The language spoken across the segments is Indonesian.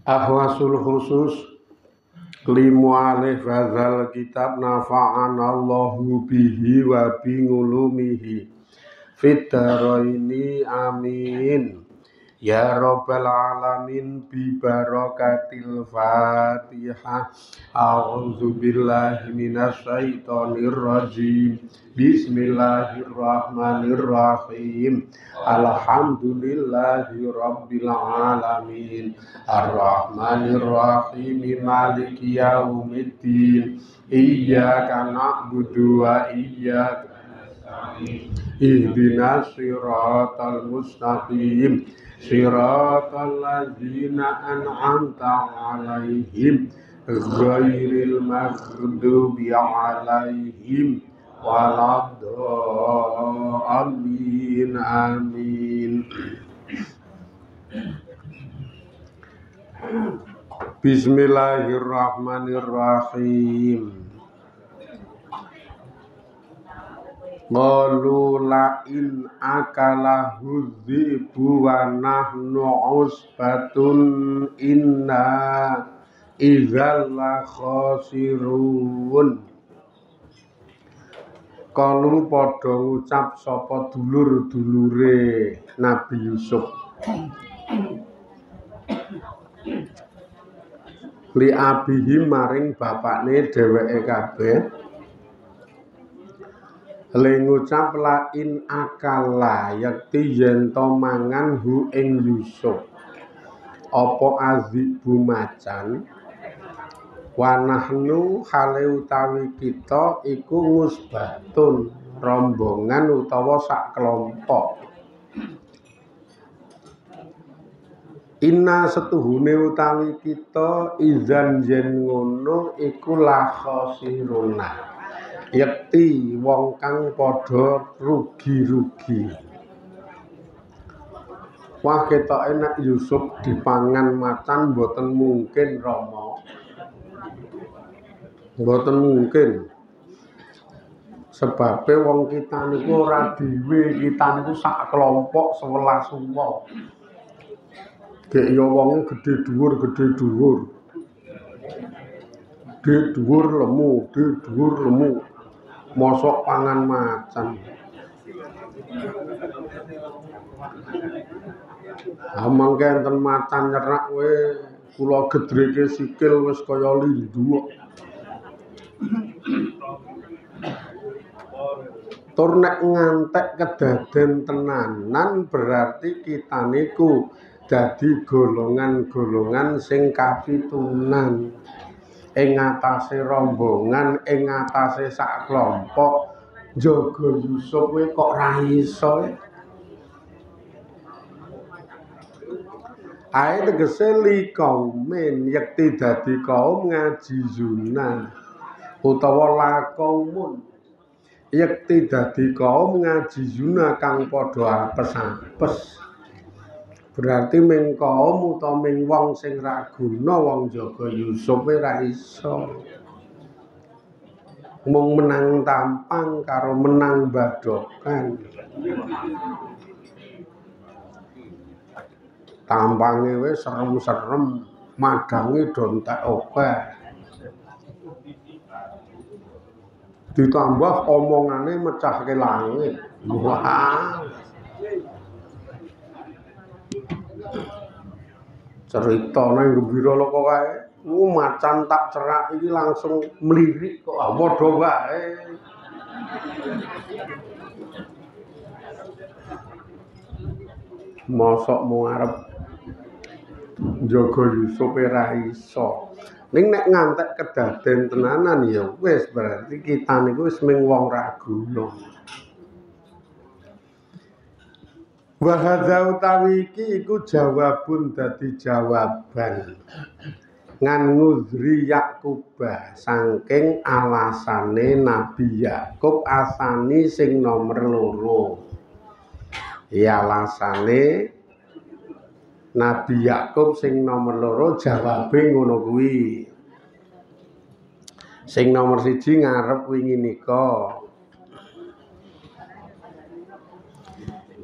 Ahwasul khusus limu alih fadzal kitab nafa'anallahu bihi wa bingulumihi fiddaraini amin ya rabbal alamin bi barakatil fatihah. A'udzu billahi minasy syaithanir rajim. Bismillahirrahmanirrahim. Alhamdulillahi rabbil alamin arrahmanir rahim maliki yaumiddin iyyaka na'budu wa iyyaka ihdinas siratal mustaqim siratal ladzina an'amta 'alaihim ghairil maghdubi 'alaihim waladdallin amin. Bismillahirrahmanirrahim. Qalu la in akalahu dzibu wa nahnu usbatun inna idzal la khasirun. Qalu padha ngucap sapa dulur-dulure Nabi Yusuf li abihi maring bapakne dheweke kabeh le ngucap la in akala yakti yen to mangan hu ing Yusuf apa azibu macan wa nahnu hale utawi kita iku ngusbatun rombongan utawa sak kelompok. Inna setuhune utawi kita izan yen ngono iku la khosiruna yakti wong kang padha rugi-rugi. Wah ketoke nek Yusuf dipangan macan mboten mungkin Rama. Mboten mungkin. Sebabe wong kita niku ora dhewe, kita niku sak kelompok 11 wong. Gek ya wonge gedhe dhuwur, gedhe dhuwur. Dhuwur lemu. Mosok pangan macan. Amangke enten macan nyerak we kula gedreke sikil wis kaya lindu. Tur nek ngantek kedaden tenanan berarti kita niku dadi golongan-golongan sing kapitunan ing atase rombongan, ing atase sak kelompok jaga Yusuf kuwi kok ra iso. Ae tegese li kaumin yakti dadi kaum ngaji zunan utawa la kaumun yakti dadi kaum ngaji zuna kang padha apes-apes. Berarti ming kaum utawa ming wong sing ra guna wong jaga Yusuf ra iso. Mung menang tampang karo menang badokan. Tampange wis serem-serem, madange do entek akeh. Ditambah omongane mecahke langit. Wah. Cerita nang gembira lho kok kae. Macan tak cerak iki langsung mlirik kok padha wae. Mosok mau arep njaga Yusuf ra iso. Ning nek ngantek kedaden tenanan ya wis berarti kita niku wis ming wong ra guna. Wa hadza utawi iki iku jawabun dadi jawaban ngan ngudri Yakubah saking alasane Nabi Yakub asani sing nomor 2. Ya alasane Nabi Yakub sing nomor 2 jawabe ngono kuwi. Sing nomor 1 ngarep wingi nika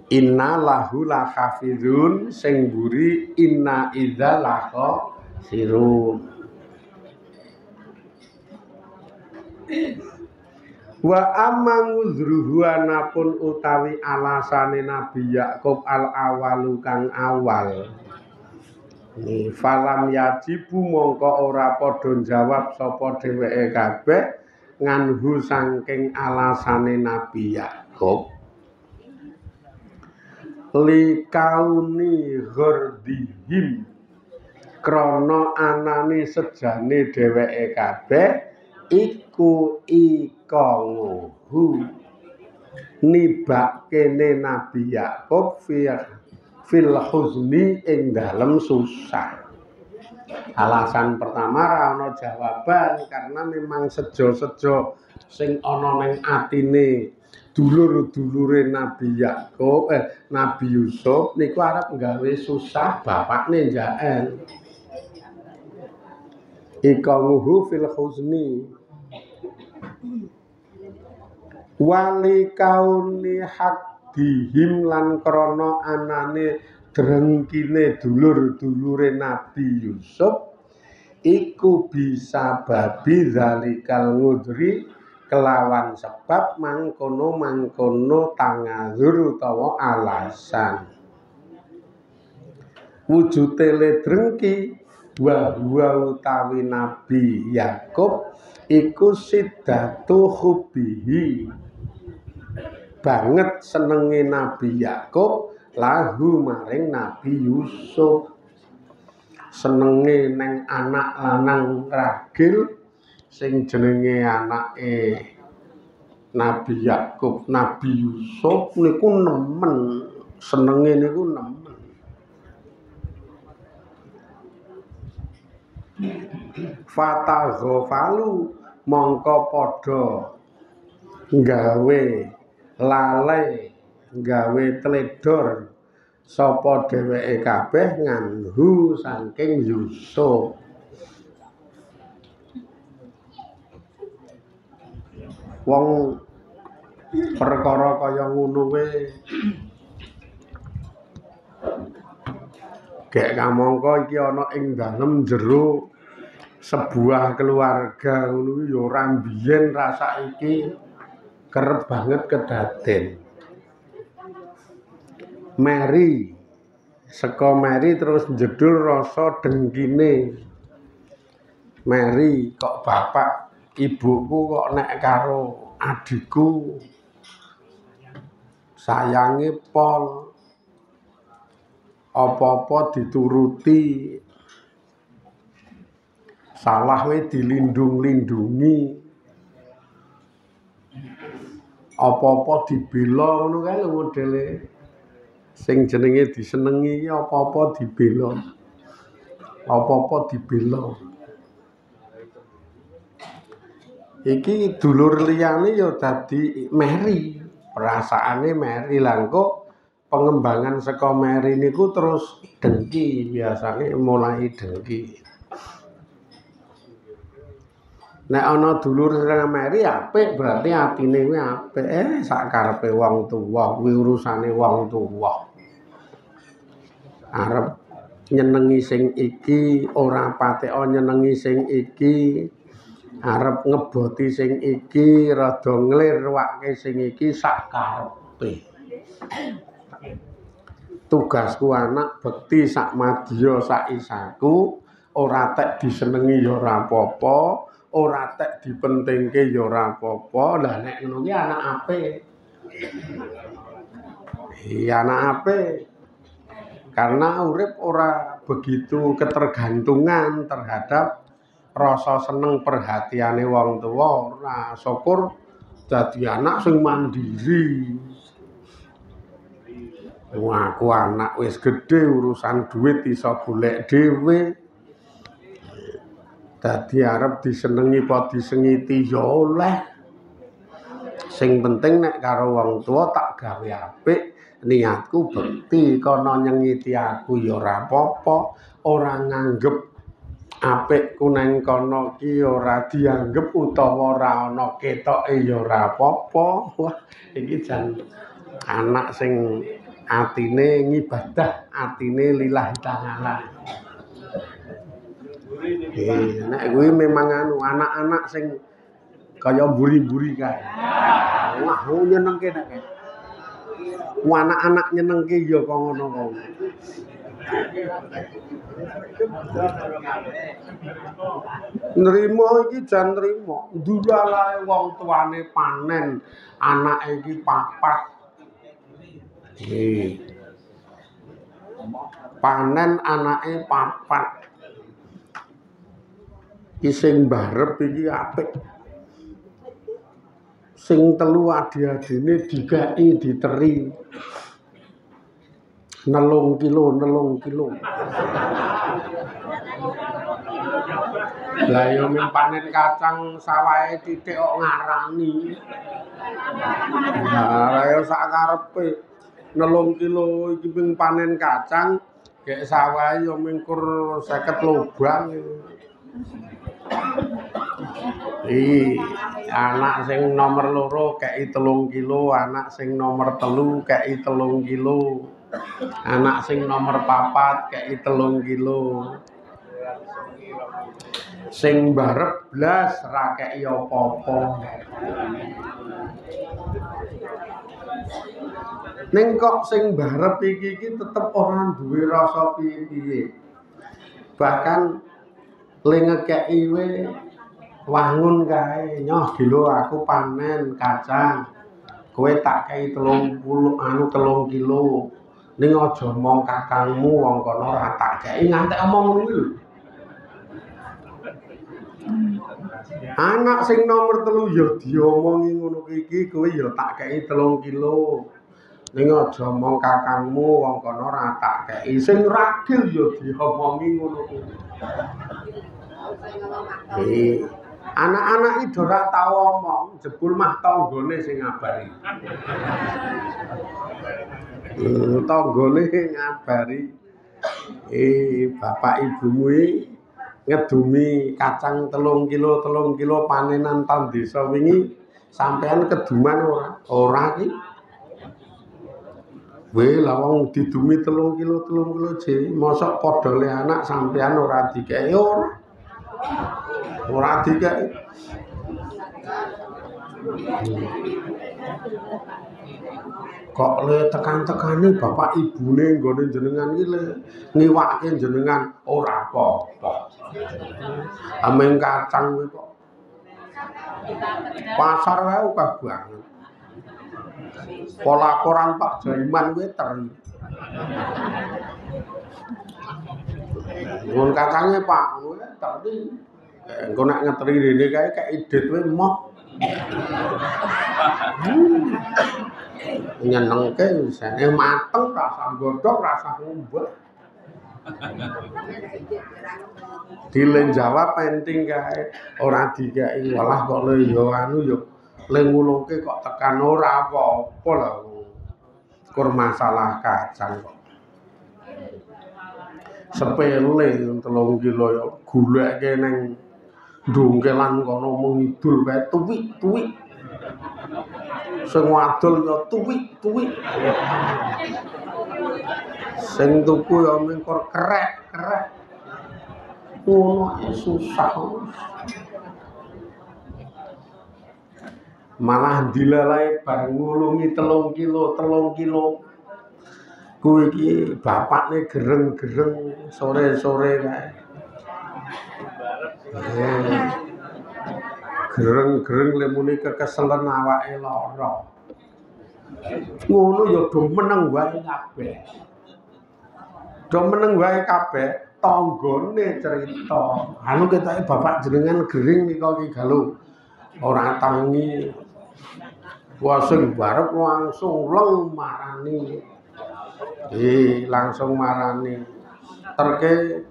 inna lahu lahafizun sing mburi inna idza laqa sirun. Wa amang uzruhu anapun utawi alasane Nabi Yakub al awalu kang awal. Ni falam yajibu mongko ora padha jawab sapa dheweke kabeh nganhu saking alasane Nabi Yakub. Li kauni ghardihim krana anane sejane dheweke kabeh iku ikonguhu nibak kene Nabi Yakub fil huzni ing dalem susah. Alasan pertama ra ana jawaban karena memang sejo-sejo sing ana ning atine dulur-dulure Nabi Yakub Nabi Yusuf niku arep gawe susah bapakne Jael. Ikonguhu fil huzni wali kauni hakdihim lan krana anane drengkine dulur-dulure Nabi Yusuf iku bisa babi zalikal ngudri kelawan sebab mangkono tangazur utawa alasan wujute le drengki wa utawi Nabi Yakub iku siddatu hubbihi banget senenge Nabi Yakub lahu maring Nabi Yusuf senenge neng anak lanang ragil sing jenenge anake Nabi Yakub Nabi Yusuf niku nemen senenge niku nemen fataghafalu mongko padha gawe lalai gawe teledor sapa dheweke kabeh nganhu saking Yusuf. Wong perkara kaya ngono kuwi gek kamangka iki ana ing dalem jero sebuah keluarga ngono ya ora mbiyen rasa iki kerep banget kedaden. Mary saka Mary terus njedul rasa dengkine. Mary kok bapak ibuku kok nek karo adikku sayange pol apa-apa dituruti salah we dilindung-lindungi apa-apa dibela ngono kae lho modele sing jenenge disenengi apa-apa dibela iki dulur liyane ya dadi Mary perasaane Mary langko pengembangan saka Mary niku terus dengki biasane mulai dengki. Nek ana dulur sing Mary apik berarti atine kuwi apik. Sak karepe wong tuwa kuwi urusane wong tuwa. Arep nyenengi sing iki ora pateka nyenengi sing iki. Arep ngeboti sing iki rada nglirwake sing iki sak karepe. Tugasku anak bekti sak madya sak isaku ora tek disenengi ya ora apa-apa. Ora tek dipentingke ya ora apa-apa. Lah nek ngono ki anak apik. Iya anak apik. Karena urip ora begitu ketergantungan terhadap rasa seneng perhatiane wong tuwa ora. Syukur dadi anak sing mandiri. Wah, aku anak wis gedhe urusan duit iso golek dhewe. Dadi arep disenengi apa disengiti ya oleh. Sing penting nek karo wong tuwa tak gawe apik, niatku bekti kono nyengiti aku ya ora apa-apa, ora nganggep apikku nang kono ki ora dianggep utawa ora ana ketoke ya ora apa-apa. Wah, iki jan anak sing atine ngibadah, atine lillahi ta'ala. Nek kuwi memang anu anak-anak sing kaya mburi-mburi kae. Wah, nyenengke nek kae. Anak-anak nyenengke ya kok ngono kok. Nrimo iki jan nrimo. Ndulalae wong tuane panen, anake iki papat. Panen anake papat. Ki sing mbarep iki apik. Sing telu adi-adine dikai diteri. 3 kilo. Lah ya ming panen kacang sawahe titik kok ngarani. Lah ya sak karepe 3 kilo iki ping panen kacang gek sawahe ya mingkur 50 lubang. Anak sing nomor 2 kei 3 kilo, anak sing nomor 3 kei 3 kilo. Anak sing nomor 4 kei 3 kilo. Sing mbarep blas ra kei apa-apa. Ning kok sing mbarep iki tetep ora duwe rasa piye-piye. Bahkan le ngekeki we wangun kae, nyoh dilo aku panen kacang. Kowe tak kei 3 kilo. Ning aja omong kakangmu wong kono ora tak kei ngantek omong ngono lho. Anak sing nomor 3 ya diomongi ngono iki kowe ya tak kei 3 kilo. Ning aja omong kakangmu wong kono ora tak kei. Sing ragil ya diomongi ngono kuwi. Anak-anak iki ora tau omong, jebul mah tanggane sing ngabari. Tanggane ngabari. Bapak ibumu ngedumi kacang 3 kilo panenan tahun desa wingi sampean keduman ora? Ora iki. Weh lah wong didumi 3 kilo je, mosok padha le anak sampean ora dikei ora. Ora dikei. Kok le tekan-tekane bapak ibune nggone jenengan iki le ngiwake jenengan ora apa-apa. Ameng kacang kuwi kok. Pasar wae akeh banget. Polaporan Pak Jaiman kuwi teri. Ngun kacange Pak, kuwi teri. Engko nek ngeteri rene kae kek idit kuwi moh. Nyenengke wisane mateng rasa godhog rasa ngumbah. Dilen jawab penting kae ora dikeki walah kok le ya anu ya le ngulungke kok tekan ora apa-apa lho. Kur masalah kacang kok. Sepele 3 kilo ya goleke ning ndongkelan kono mengidul kae tuwik-tuwik. Sing wadul ya tuwik-tuwik. Sing tuku ya mingkur kerek-kerek. Ngono susah. Malah dilalae bar ngulungi 3 kilo. Kuwi iki bapakne gereng-gereng sore-sore kae. Gereng-gereng le muni kekeselen awake lara. Ngono ya do meneng wae kabeh. Do meneng wae kabeh tanggane cerita. Anu ketoke bapak jenengan gering nika ki galuh. Ora tangi. Wah sing barep langsung leng marani. Langsung marani. Terke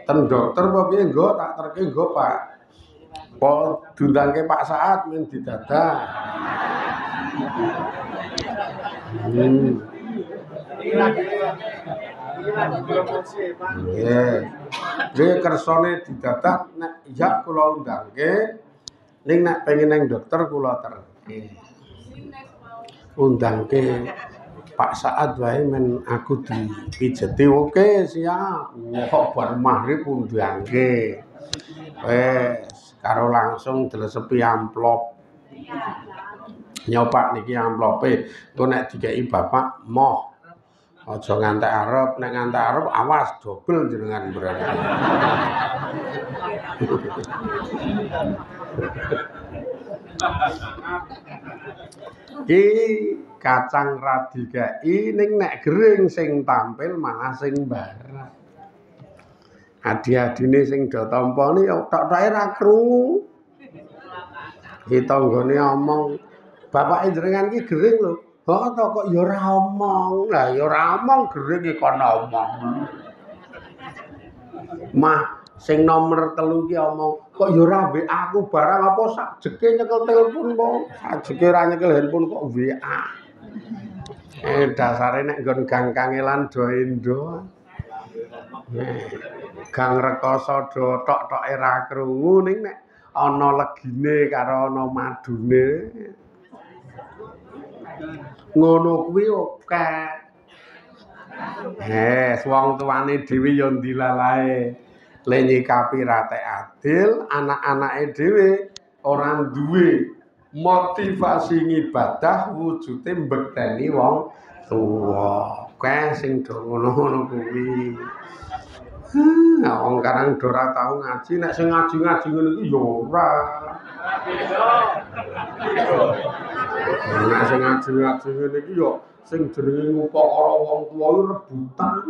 ten dokter apa piye nggo tak terke nggo Pak. Po diundangke Pak Saat men didadak. Nggih kersane didadak nek iya kula undangke ning nek pengen nang dokter kula terke. Undangke Pak Saat wae men aku dipijeti oke siap. Kok bar maghrib pun diangge. Wes karo langsung dilesepi amplop. Nyopak niki amplope, engko nek dikeki bapak moh. Aja ngantek arep, nek ngantek arep awas dobel jenengan berarti. Ki kacang radikei ning nek gering sing tampil malah sing barang. Adi-adine sing do tampane tok-toke ra krungu. Tanggane omong, "Bapak jenengan ki gering lho." "Oh, to kok ya ora omong." Lah ya ora omong gering iki kono omong. Mah sing nomor 3 ki omong, "Kok ya ora WA aku barang apa sak jeke nyekel telepon po." Sak jeke ora nyekel handphone kok WA. Dasare nek nggon Gang Kangelan do endo. Gang rekoso do tok-toke ra krungu ning nek ana legine karo ana madune. Ngono kuwi akeh. Wong tuane dhewe ya ndilalae. Le nyikapi rate adil, anak-anake dhewe ora duwe motivasi ngibadah wujude mbekteni wong tuwa. Akeh sing do ngono-ngono kuwi. Wong karang do ora tau ngaji, nek sing ngaji-ngaji ngono iku ya ora. Nek sing ngaji-ngaji ngene iki ya sing jenenge ngupakara wong tuwa iku rebutan.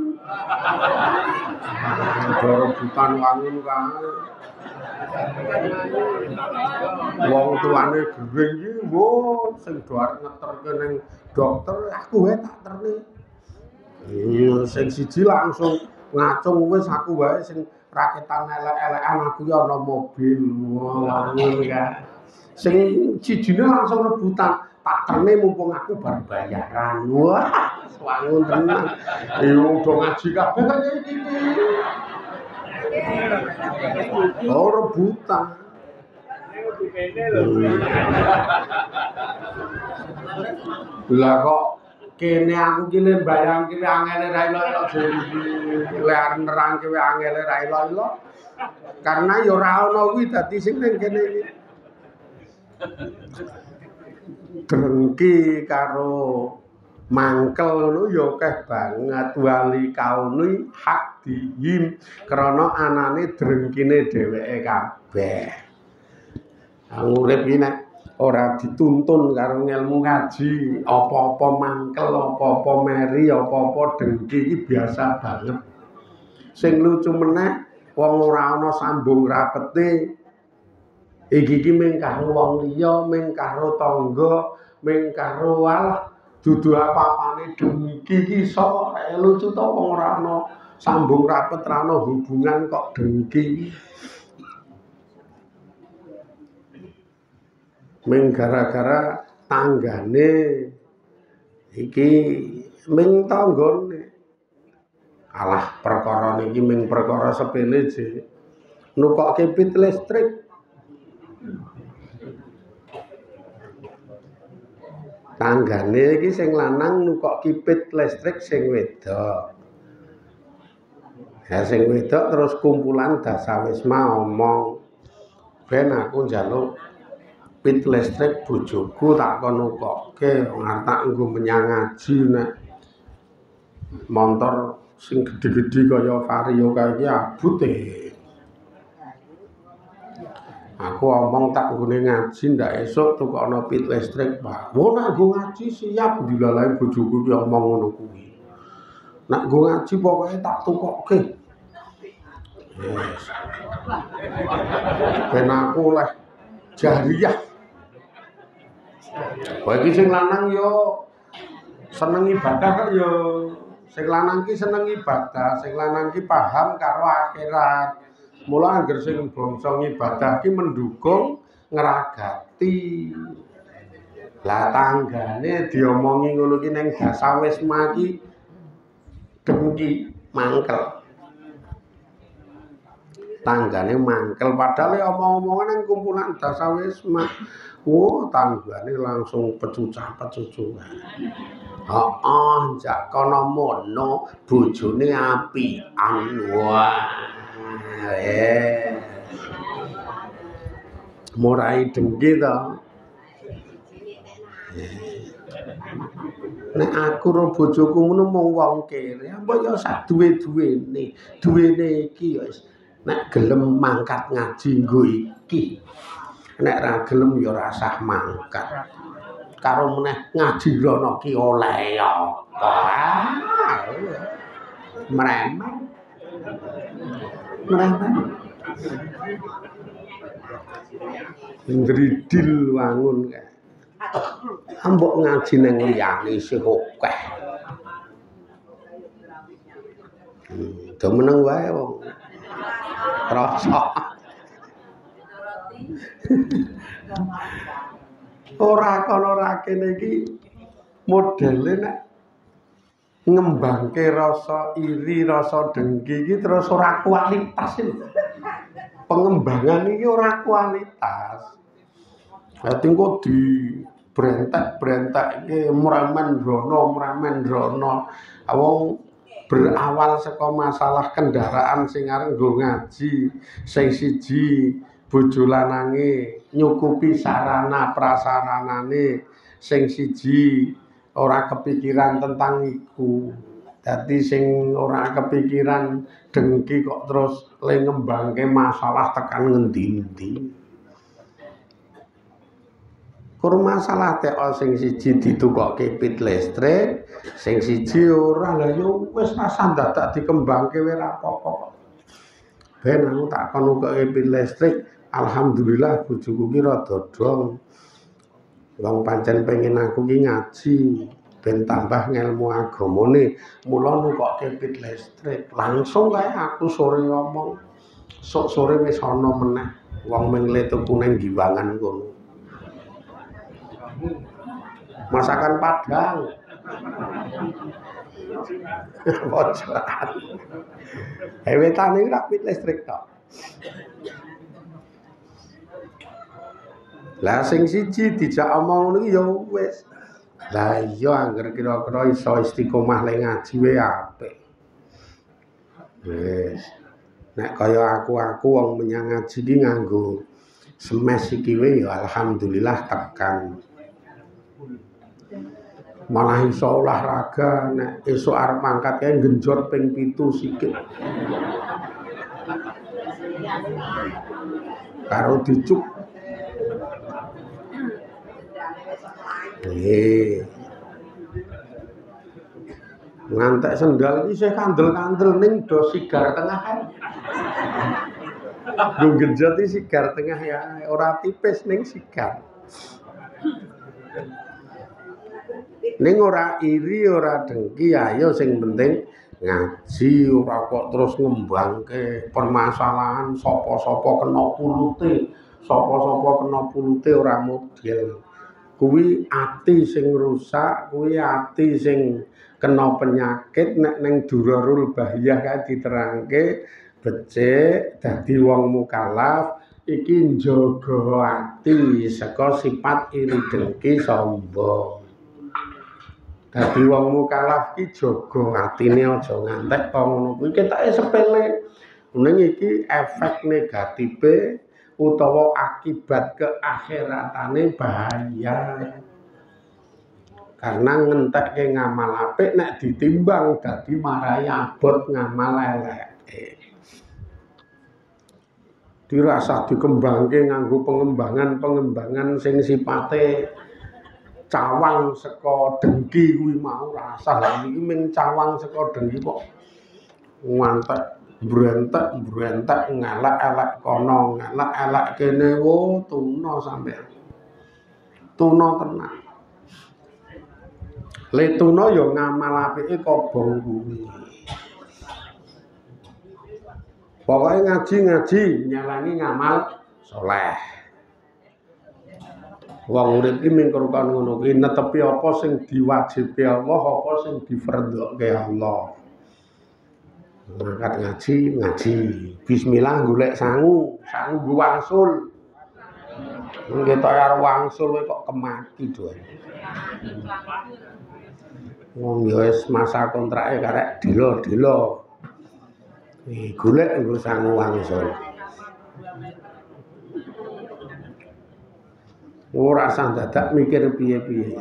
Do rebutan wangun kae. Wong tuane gering iki mbon sing do arep ngeterke ning dokter aku wae tak terne. Sing siji langsung ngacung wis aku wae sing raketan elek-elekan aku ya ana mobil. Wangun kae. Sing cijine langsung rebutan. Tak terne mumpung aku bar bayaran. Wah, wangun tenan. Yo do ngaji kabeh kaya iki. Oh, rebutan. Lah kok kene aku ki le mbayang ki angele ra ilo-ilo dhewe. Le nerangke wae angele ra ilo-ilo. Karena ya ora ana kuwi dadi sing ning kene iki. Drengki karo mangkel ngono ya akeh banget wali kauni hak dihim krana anane drengkine dheweke kabeh. Urip iki nek ora dituntun karo ngelmu ngaji, apa-apa mangkel, apa-apa meri, apa-apa dengki iki biasa banget. Sing lucu meneh wong ora ana sambung rapete. Iki ming karo wong liya, ming karo tangga, ming karo walah dudu apa-apane dengki iki iso lucu to wong ora ana sambung rapet, ora ana hubungan kok dengki. Ming gara-gara tanggane iki ming tanggane. Alah perkara niki ming perkara sepele je. Nukokke pit listrik. Tanggane iki sing lanang nukokke pit listrik sing wedok. Ya sing wedok terus kumpulan dasawisma omong, "Ben aku njaluk pit listrik bojoku tak kon nukokke, arep tak nggo menyang ngaji nek montor sing gedhe-gedhe kaya Vario kae iki abot e." Aku omong tak nggone ngaji ndak esuk tukokno pit listrik, Pak. Wo nak nggo ngaji siap dilalahi bojoku ki omong ngono kuwi. Nak nggo ngaji pokoke tak tukokke. Yes. Ben aku oleh jariyah. Bagi sing lanang yo seneng ibadah kok yo. Sing lanang ki seneng ibadah, sing lanang ki paham karo akhirat. Mula anggere sing bangsa ngibadah ki mendukung ngragati. Lah tanggane diomongi ngono ki ning dasawisma ki dengki mangkel. tanggane mangkel padahal omong-omongan nang kumpulan dasawisma. Tanggane langsung pecucah-pecucuhan. Heeh, jak kono mono bojone apian. Wah. Murai dengki to. Nek aku karo bojoku ngono mung wong kere, apa ya sak duwe-duwene. Duwene iki ya wis nek gelem mangkat ngaji nggo iki. Nek ra gelem ya ora usah mangkat. Karo meneh ngaji rono ki oleh apa. Mremeh. Ndridil wangun kae. Ambok ngaji nang liyane isih akeh. Do meneng wae wong. Rasa. Ora kono ora kene iki modele nek ngembangke rasa iri, rasa dengki iki terus ora kualitas lho. Pengembangan iki ora kualitas. Dadi kok di brentek-brentekke mramen rono. Wong berawal saka masalah kendaraan sing arep nggo ngaji, sing siji bojo lanange nyukupi sarana prasaranane, sing siji ora kepikiran tentang iku. Dadi sing ora kepikiran dengki kok terus le ngembangke masalah tekan ngendi-endi. Kur masalah teko sing siji ditukokke pit listrik, sing siji ora. Lah yo wis rasa dadak dikembangke wae ora apa-apa. Ben aku tak kon ukokke pit listrik, alhamdulillah bojoku ki rada dong. Wong pancen pengen aku ki ngaji, ben tambah ngelmu agamane, mula nukokke pit listrik. Langsung kae aku sore ngomong, sok sore wis ana meneh wong mengle tuku ning Giwangan kono. Masakan Padang. Pojokan. Wetane iki rak pit listrik tok. Lah sing siji dijak omong ngono iki ya wis. Lah iya angger kira-kira iso istiqomah le ngaji wae apik. Wis. Nek kaya aku wong menyang ngaji iki nganggo semes iki wae ya alhamdulillah tekan. Malah iso olahraga nek esuk arep mangkat kae genjot ping 7 sikit. Karo dicuk. Ngantek sendal iki isih kandel-kandel ning do sigar tengah kae. Nggo genjot iki sigar tengah ya ora tipis ning sigar. Ning ora iri ora dengki ayo sing penting ngaji ora kok terus ngembangke permasalahan sapa-sapa kena pulute, sapa-sapa kena pulute ora model. Kuwi ati sing rusak, kuwi ati sing kena penyakit nek ning Durarul Bahiyah kae diterangke becik dadi wong mukallaf iki njaga ati saka sifat iri dengki sombong. Dadi wong mukallaf iki jaga atine aja ngantek kok ngono kuwi ketake sepele. Ning iki efek negatife utawa akibat keakhiratane bahaya. Karena ngentekke ngamal apik nek ditimbang dadi marai abot ngamal elek. Dirasa dikembangke nganggo pengembangan sing sipate cawang saka dengki kuwi mau rasa lha iki ming cawang saka dengki kok ngantek brentek ngelak-elek kono ngelak-elek kene tuna sampean tuna tenan le tuna ya ngamal apike kobong kuwi pokoke ngaji nyalani ngamal saleh. Wong urip iki mung karo ngono kuwi netepi apa sing diwajibke Allah, apa sing difardhoke Allah. Mangkat ngaji. Bismillah golek sangu nggo wangsul. Ketok karo wangsul kok kemaki doan. Wong ya wis masa kontrake karek dilo-dilo. Golek nggo sangu wangsul. Ora usah dadak mikir piye-piye.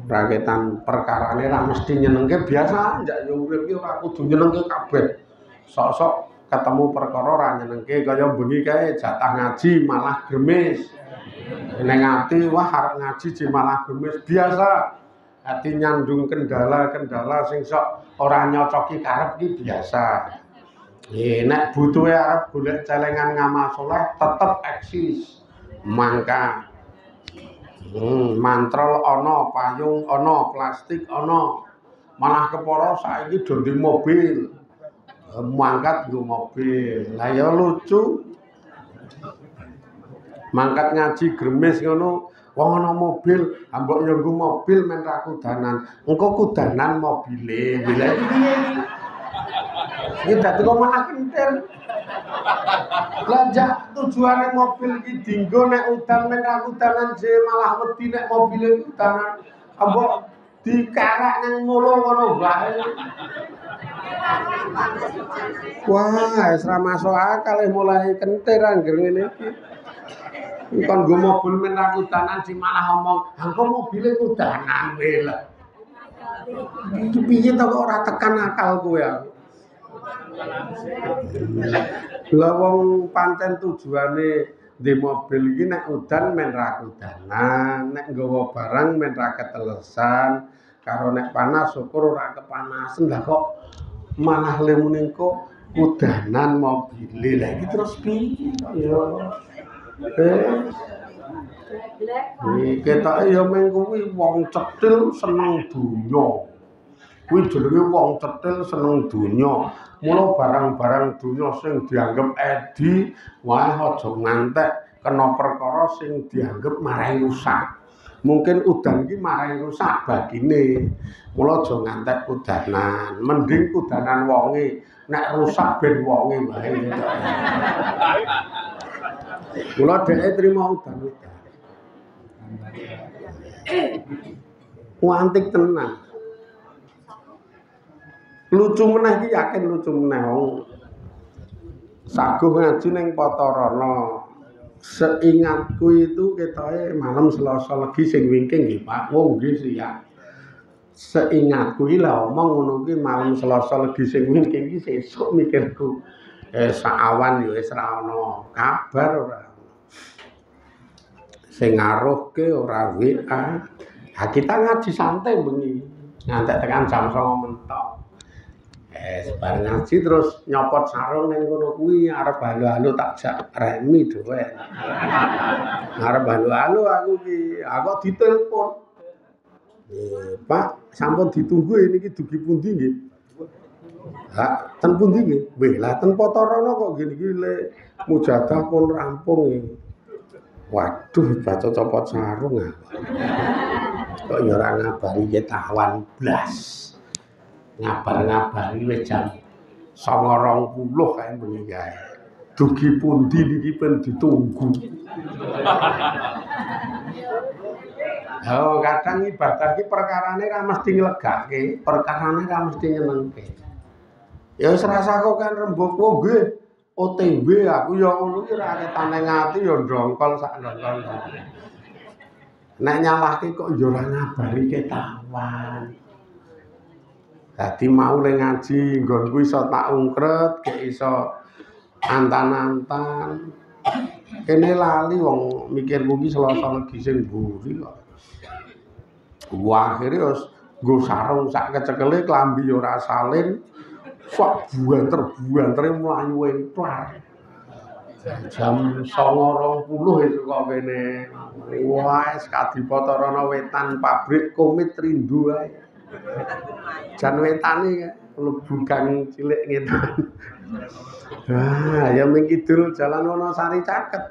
Raketan perkarane ra mesti nyenengke biasa njak yo urip iki ora kudu nyenengke kabeh. Sok-sok ketemu perkara ra nyenengke kaya bengi kae jatah ngaji malah gremes. Ning ati wah arep ngaji malah gremes biasa. Ati nyandung kendala-kendala sing sok ora nyocoki karep iki biasa. Nek butuhe arep golek celengan ngamal saleh tetep eksis. Mangka mantrol ana, payung ana, plastik ana. Malah kepara saiki do ndek mobil. Mangkat nggo mobil. Lah ya lucu. Mangkat ngaji gremes ngono, wong ana mobil, mbok yo nggo mobil men ra kudanan. Engko kudanan mobile. Lha iki piye iki? Iki dadi kok malah kentir. Lah tujuane mobil iki dienggo nek udan men ra kudanan je malah wedi nek mobile kudanan. Mbok dikarak nang mulu ngono wae. Wah, wis ra masuk akal mulai kentir anggere ngene iki. Kon nggo mobil men ra kudanan sing malah ngomong, "Engko mobile kudanan wae lho." Iki piye to kok ora tekan akal kowe ya? Lah wong pancen tujuane di mobil iki nek udan men ra kudanan, nek nggawa barang men ra ketelesan, karo nek panas syukur ora kepanasan. Lah kok malah lemune engko kudanan mobile. Lah iki terus piye ya? Ketoke ya mung kuwi wong cetil seneng donya. Kuwi jenenge wong cetil seneng donya. Mula barang-barang donya sing dianggep edi wae aja ngantek kena perkara sing dianggep marai rusak. Mungkin udan iki marai rusak bagine. Mula aja ngantek kudanan. Mending kudanan wonge, nek rusak ben wonge wae. Mula dheke trima udan-udan. Wantik tenan. Lucu meneh iki yakin lucu meneh wong saguh ngaji ning Patarana. Seingatku itu ketoke malam Selasa Legi sing wingking nggih Pak. Oh nggih siap. Seingatku iki lha omong ngono kuwi malam Selasa Legi sing wingking iki sesuk mikirku. Sak awan ya wis ra ono kabar ora. Sing ngaruhke ora WA. Ha kita ngaji santai bengi. Ngantek tekan jam 09.00 mentok. Sebar ngaji terus nyopot sarung ning kono kuwi arep halo-halo tak jak remi dhewe. Arep halo-halo aku iki, aku ditelepon. Pak, sampun ditunggu niki dugi pundi nggih? Ha, ten pundi nggih? Weh, lah ten Patarana kok gini-gini le mujadah pun rampung iki. Waduh, baca copot sarung aku. Kok ya ora ngabari ketawan blas. Ngabar-ngabari wis jam 09.20 kae bengi kae. Dugi pundi niki ben ditunggu. Oh, kadang ibadah iki perkarane ra mesti nglegake, perkarane ra mesti nyenengke. Ya wis rasa kok kan rembug nggih. OTW aku ya ngono iki ra ketane ngati ya ndongkol sak ndongkol. Nek nyalahke kok ya ora ngabari ketawan. Dadi mau le ngaji nggonku iso tak ungkret, gek iso antan-antan. Kene lali wong mikirku iki Selasa Legi sing mburi kok. Wah, akhire wis nggo sarung sak kecekele klambi ya ora salin. Sok buanter-buantere mlayu entrar. Jam 09.20 esuk kok kene. Wah, wis Kadipatarana Wetan pabrik komit rindu ae. Jan wetane mlebu gang cilik ngetan. Ah, ya ming kidul Jalan Wonosari Caket.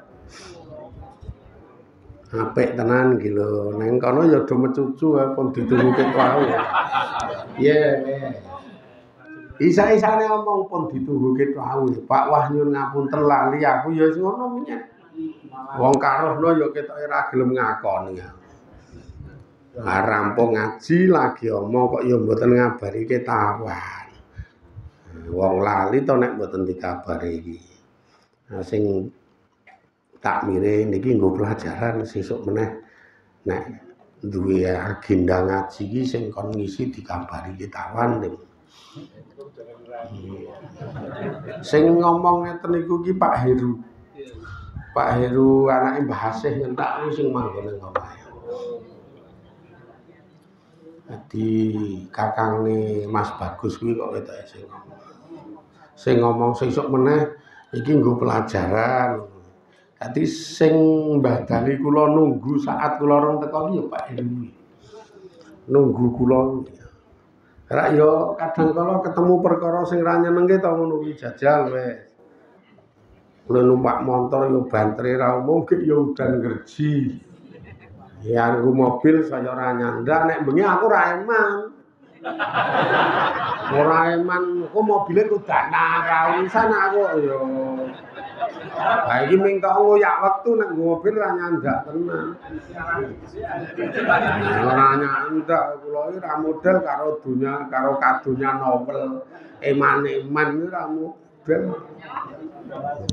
Apik tenan iki lho. Neng kono ya do mecucu pun dituruke wae. Isa-isane omong pun ditungguke wae. Pak Wahyu ngapunten lali aku ya wis ngono menyang. Wong karohno ya ketoke ora gelem ngakoni. Rampung ngaji lagi omong kok ya mboten ngabari ketawan. Wong lali to nek mboten dikabari iki. Nah sing tak mire niki nggo pelajaran sesuk meneh nek duwe agenda ngaji iki sing kon ngisi dikabari ketawan ning. Sing ngomong ngeten niku ki Pak Heru. Pak Heru anake Mbah Asih ngentak niku sing manggon nang omahe. Dadi kakangne Mas Bagus kuwi kok ketoke sing ngomong. Sing ngomong sesuk meneh iki nggo pelajaran. Dadi sing mbadani kula nunggu saat kula rong teko ya Pak Heru. Nunggu kula. Rak yo kadang kala ketemu perkara sing ra nyenengke to ngono kuwi jajal wis. Kula numpak montor yo bantere ra umum gek yo udan gerji. Ya nggo mobil saya ora nyandak nek bengi aku ra eman. Ora eman kok mobile kudanan ra urusan aku yo. Ha iki ming tok ngoyak wektu nek nggo mobil ra nyandak tenan. Ora nyandak kula iki ra model karo donya karo kadonya novel. Eman-eman iki ra model.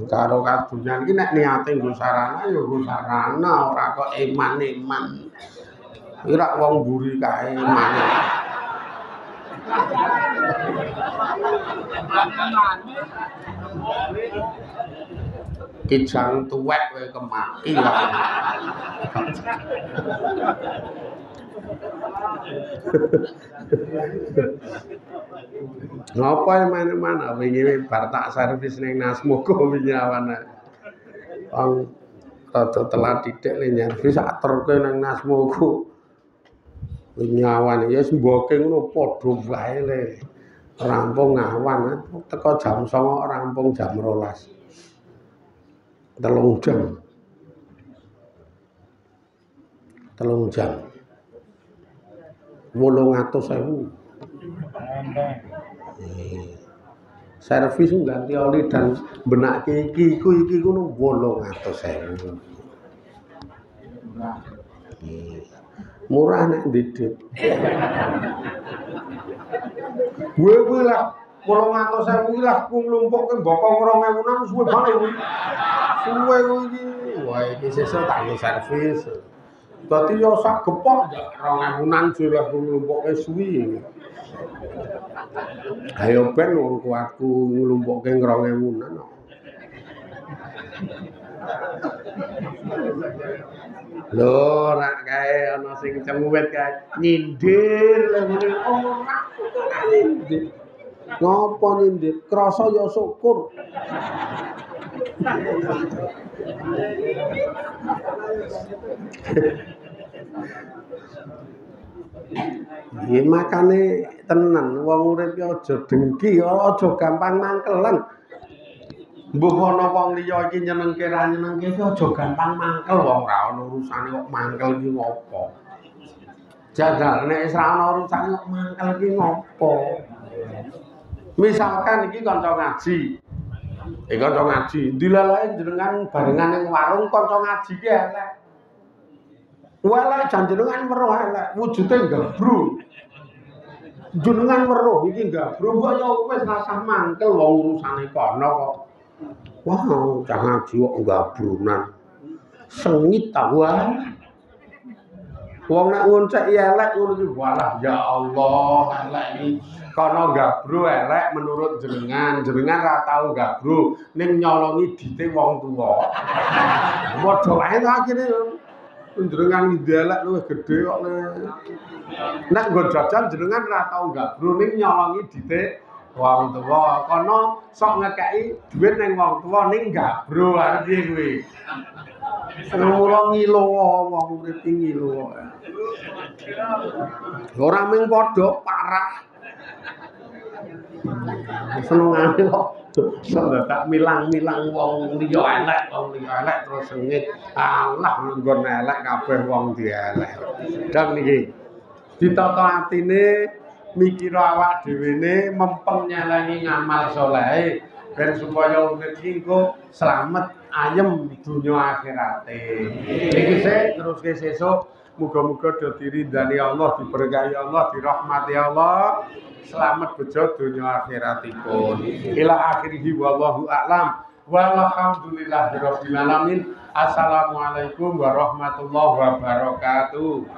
Karo kadonya iki nek niate nggo sarana ya nggo sarana ora kok eman-eman. Iki rak wong mburi kae eman. Kijang tuwek kowe kemaki wae. Ngopo eman-eman wingi bar tak servis ning Nasmoko wingi awane. Wong rada telat titik le nyervis aturke ning Nasmoko. Wingi awane ya wis mboke ngono padha wae le. Rampung awan teko jam 09.00 rampung jam 12. 3 jam. 3 jam. 800.000. Servis ganti oli dan benake iki ngono 800.000. Murah nek ndidit. Gue kuwi lah 800.000 kuwi lah ku nglumpukke mbokong 2000-an suwe banget kuwi. Suwe kuwi iki. Wah iki sesuk tak servis. Dadi yo sak gepok 2000-an jare ku nglumpukke suwi. Ayo ben wong kuatku nglumpukke 2000-an. Lho, rak kae ana sing cemuwet kae nyindir lho ngene ora nyindir. Ngopo nyindir? Krasa ya syukur. Nggih makane tenan wong urip ki aja dengki, aja gampang mangkelan. Mbuh ana wong liya iki nyenengke ra nyenengke iki aja gampang mangkel wong ra ono urusane kok mangkel iki ngopo. Jajal nek wis ra ono urusane kok mangkel iki ngopo. Misalkan iki kanca ngaji. Kanca ngaji, dilalae jenengan barengan ning warung kanca ngaji ki elek. Elek jan jenengan weruh elek, wujude gabruk. Jenengan weruh iki gabruk kok ya wis rasah mangkel wong urusane kono kok. Wah, cah ngaji kok gabrunan. Sengit ta wae. Wong nek ngonceki elek ngono iki walah ya Allah, elek iki kono gabru elek menurut jenengan ra tau gabru ning nyolongi dite wong tuwa. Padha wae to akhire jenengan ndelek luwih gedhe kok le. Nek nggo jajan jenengan ra tau gabru ning nyolongi dite wong tuwa. Kono sok ngekeki dhuwit ning wong tuwa ning gabru arep piye kuwi? Semula ngilo wong urip ngilo. Ora mung padha parah. Senengane kok Dosa tak milang-milang wong liya elek terus sengit. Allah nggon elek kabeh wong dielek. Dan niki ditata atine mikir awak dhewene mempeng nyelengi ngamal saleh ben supaya urip iki engko slamet ayem donya akhirate. Iki sik teruske sesuk muga-muga do diridani Allah, diberkahi Allah, dirahmati Allah. Selamat bejo donya akhiratipun. Ila akhirih wallahu a'lam. Walhamdulillahirabbil alamin. Assalamualaikum warahmatullahi wabarakatuh.